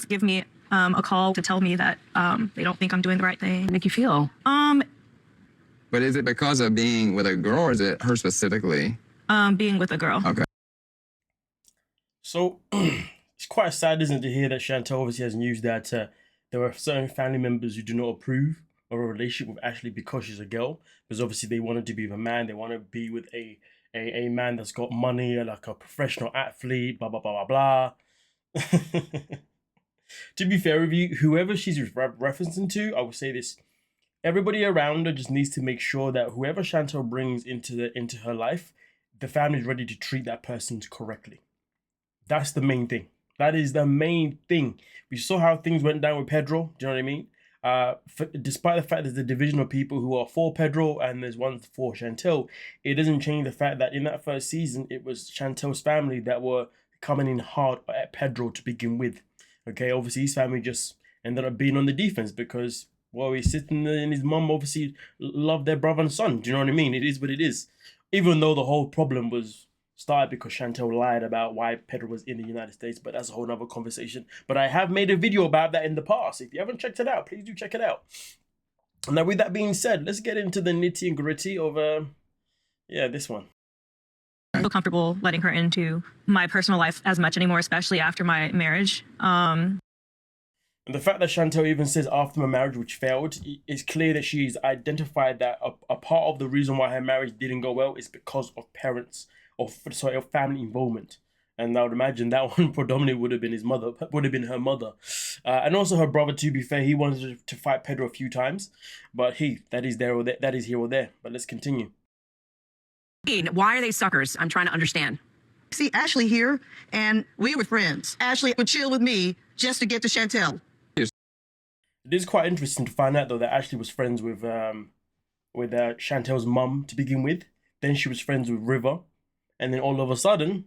give me a call to tell me that they don't think I'm doing the right thing. Make you feel? But is it because of being with a girl, or is it her specifically? Being with a girl. Okay. So it's quite sad, isn't it, to hear that Chantel obviously has news that there are certain family members who do not approve of a relationship with Ashley because she's a girl. Because obviously they wanted to be with a man. They want to be with a man that's got money, like a professional athlete, blah, blah, blah, blah, blah. To be fair with you, whoever she's referencing to, I would say this. Everybody around her just needs to make sure that whoever Chantel brings into her life, the family is ready to treat that person correctly. That's the main thing. That is the main thing. We saw how things went down with Pedro. Do you know what I mean? Despite the fact there's a division of people who are for Pedro and there's one for Chantel, it doesn't change the fact that in that first season, it was Chantel's family that were coming in hard at Pedro to begin with. Okay, obviously his family just ended up being on the defense because, well, he's sitting there and his mum obviously loved their brother and son. Do you know what I mean? It is what it is. Even though the whole problem was started because Chantel lied about why Pedro was in the United States, but that's a whole nother conversation. But I have made a video about that in the past. If you haven't checked it out, please do check it out. Now, with that being said, let's get into the nitty and gritty of, this one. I don't feel comfortable letting her into my personal life as much anymore, especially after my marriage. And the fact that Chantel even says after my marriage, which failed, it's clear that she's identified that a part of the reason why her marriage didn't go well is because of of family involvement. And I would imagine that one predominantly would have been her mother. And also her brother, to be fair, he wanted to fight Pedro a few times, but that is here or there. But let's continue. Why are they suckers? I'm trying to understand. See Ashley here, and we were friends. Ashley would chill with me just to get to Chantel. It is quite interesting to find out, though, that Ashley was friends with Chantel's mum to begin with. Then she was friends with River. And then all of a sudden,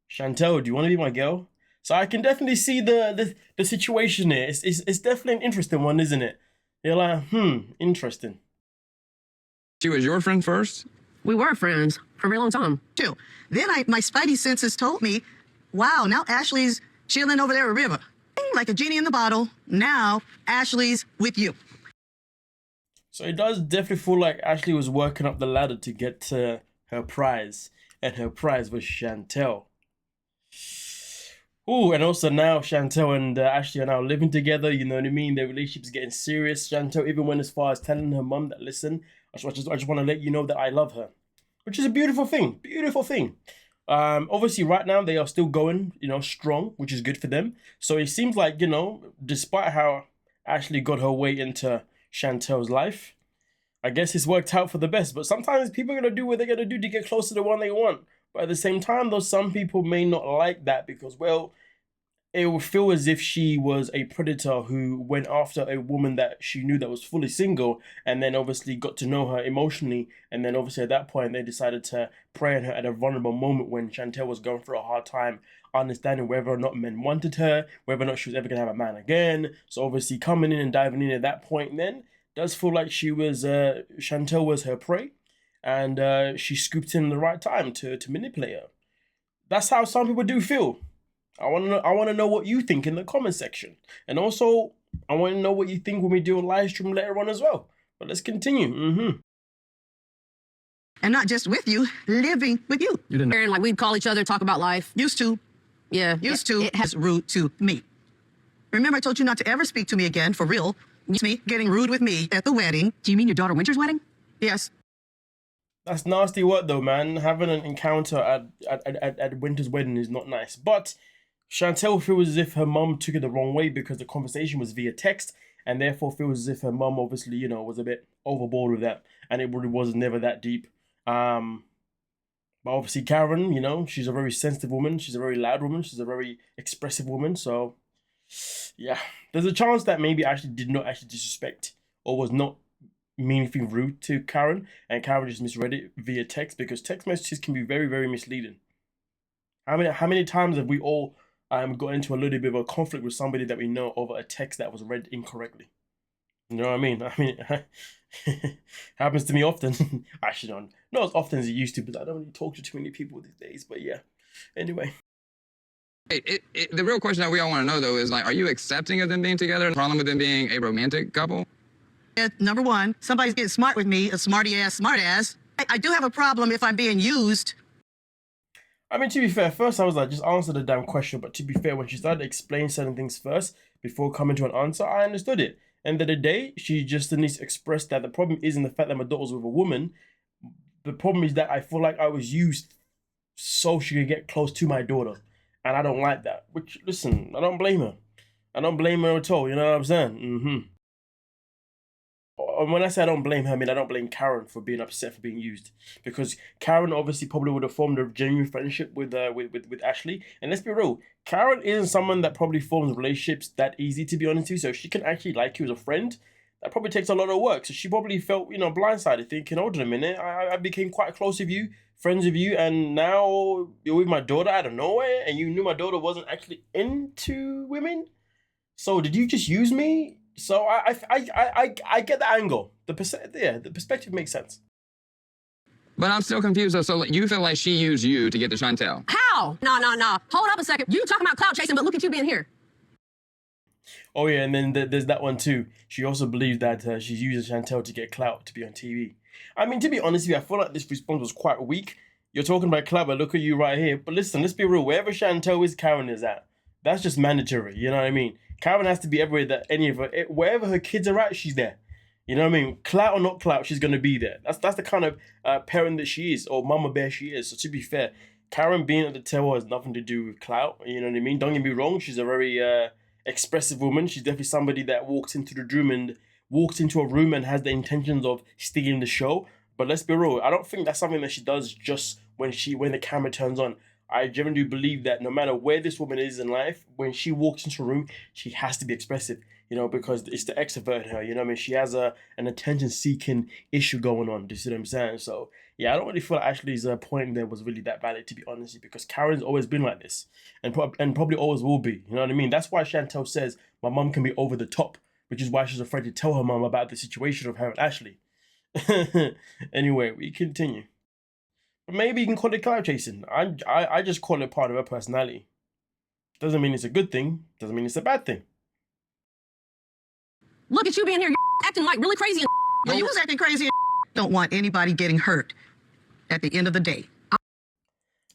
Chantel, do you want to be my girl? So I can definitely see the situation here. It's definitely an interesting one, isn't it? You're like, interesting. She was your friend first? We were friends for a very long time. Too. Then my spidey senses told me, wow, now Ashley's chilling over there with River. Like a genie in the bottle. Now Ashley's with you. So it does definitely feel like Ashley was working up the ladder to get to her prize. And her prize was Chantel. Ooh, and also now Chantel and Ashley are now living together. You know what I mean? Their relationship's getting serious. Chantel even went as far as telling her mum that, listen, I just want to let you know that I love her. Which is a beautiful thing. Beautiful thing. Obviously, right now, they are still going, strong, which is good for them. So it seems like, despite how Ashley got her way into Chantel's life, I guess it's worked out for the best. But sometimes people are going to do what they're going to do to get closer to the one they want. But at the same time, though, some people may not like that because, well, it would feel as if she was a predator who went after a woman that she knew that was fully single and then obviously got to know her emotionally. And then obviously at that point, they decided to prey on her at a vulnerable moment when Chantel was going through a hard time, understanding whether or not men wanted her, whether or not she was ever going to have a man again. So obviously coming in and diving in at that point then does feel like Chantel was her prey. And she scooped in the right time to manipulate her. That's how some people do feel. I want to know what you think in the comment section. And also, I want to know what you think when we do a live stream later on as well. But let's continue. And not just with you, living with you. You didn't. Like we'd call each other, talk about life. Used to. Yeah. Used to. It has rude to me. Remember I told you not to ever speak to me again, for real. It's me getting rude with me at the wedding. Do you mean your daughter Winter's wedding? Yes. That's nasty work though, man. Having an encounter at Winter's wedding is not nice. But Chantel feels as if her mum took it the wrong way because the conversation was via text and therefore feels as if her mum obviously, was a bit overboard with that. And it really was never that deep. But obviously Karen, she's a very sensitive woman. She's a very loud woman. She's a very expressive woman. So, yeah. There's a chance that maybe Ashley did not actually disrespect or was not mean anything rude to Karen, and Karen just misread it via text because text messages can be very, very misleading. How many times have we all got into a little bit of a conflict with somebody that we know over a text that was read incorrectly? You know what I mean? It happens to me often. Actually, not as often as it used to, but I don't really talk to too many people these days. But yeah, anyway. The real question that we all want to know, though, is like, are you accepting of them being together? The problem with them being a romantic couple? Number one, somebody's getting smart with me, a smarty ass, smart ass. I do have a problem if I'm being used. I mean, to be fair, first I was like, just answer the damn question. But to be fair, when she started to explain certain things first before coming to an answer, I understood it. End of the day, she just needs to express that the problem isn't the fact that my daughter's with a woman. The problem is that I feel like I was used so she could get close to my daughter. And I don't like that. Which, listen, I don't blame her. I don't blame her at all, you know what I'm saying? And when I say I don't blame her, I mean I don't blame Karen for being upset for being used, because Karen obviously probably would have formed a genuine friendship with Ashley. And let's be real, Karen isn't someone that probably forms relationships that easy, to be honest with you. So if she can actually like you as a friend, that probably takes a lot of work. So she probably felt, blindsided, thinking, hold on a minute, I became quite close with you, friends with you, and now you're with my daughter out of nowhere, and you knew my daughter wasn't actually into women. So did you just use me? So I get the angle. The perspective makes sense. But I'm still confused. So you feel like she used you to get to Chantel? How? No. Hold up a second. You talking about cloud chasing, but look at you being here. Oh yeah, and then there's that one too. She also believes that she's using Chantel to get clout to be on TV. I mean, to be honest with you, I feel like this response was quite weak. You're talking about clout, but look at you right here. But listen, let's be real. Wherever Chantel is, Karen is at. That's just mandatory. You know what I mean? Karen has to be everywhere that any of her, wherever her kids are at, she's there. You know what I mean? Clout or not clout, she's gonna be there. That's the kind of parent that she is, or mama bear she is. So to be fair, Karen being at the tower has nothing to do with clout. You know what I mean? Don't get me wrong. She's a very expressive woman. She's definitely somebody that walks into a room and has the intentions of stealing the show. But let's be real. I don't think that's something that she does just when the camera turns on. I genuinely believe that no matter where this woman is in life, when she walks into a room, she has to be expressive, because it's the extrovert in her, you know what I mean? She has an attention-seeking issue going on, do you see what I'm saying? So, yeah, I don't really feel like Ashley's point there was really that valid, to be honest, because Karen's always been like this, and probably always will be, you know what I mean? That's why Chantel says, my mum can be over the top, which is why she's afraid to tell her mum about the situation of her and Ashley. Anyway, we continue. Maybe you can call it clout chasing. I just call it part of her personality. Doesn't mean it's a good thing. Doesn't mean it's a bad thing. Look at you being here. You're acting like really crazy. Well, you was acting crazy. Don't want anybody getting hurt at the end of the day.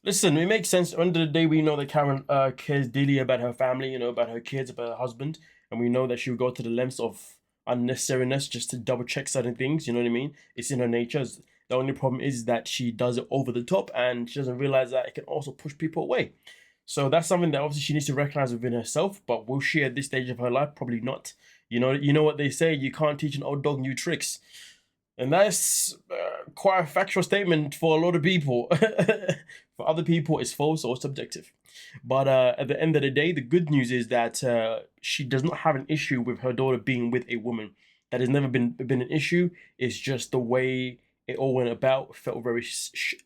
Listen, it makes sense. At the end of the day, we know that Karen cares dearly about her family, about her kids, about her husband. And we know that she would go to the lengths of unnecessariness just to double check certain things. You know what I mean? It's in her nature. The only problem is that she does it over the top, and she doesn't realize that it can also push people away. So that's something that obviously she needs to recognize within herself. But will she at this stage of her life? Probably not. You know what they say, you can't teach an old dog new tricks. And that's quite a factual statement for a lot of people. For other people, it's false or subjective. But at the end of the day, the good news is that she does not have an issue with her daughter being with a woman. That has never been an issue. It's just the way it all went about felt very shady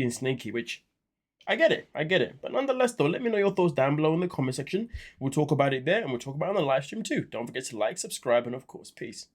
and snaky, which I get it. But nonetheless, though, let me know your thoughts down below in the comment section. We'll talk about it there, and we'll talk about it on the live stream too. Don't forget to like, subscribe, and of course, peace.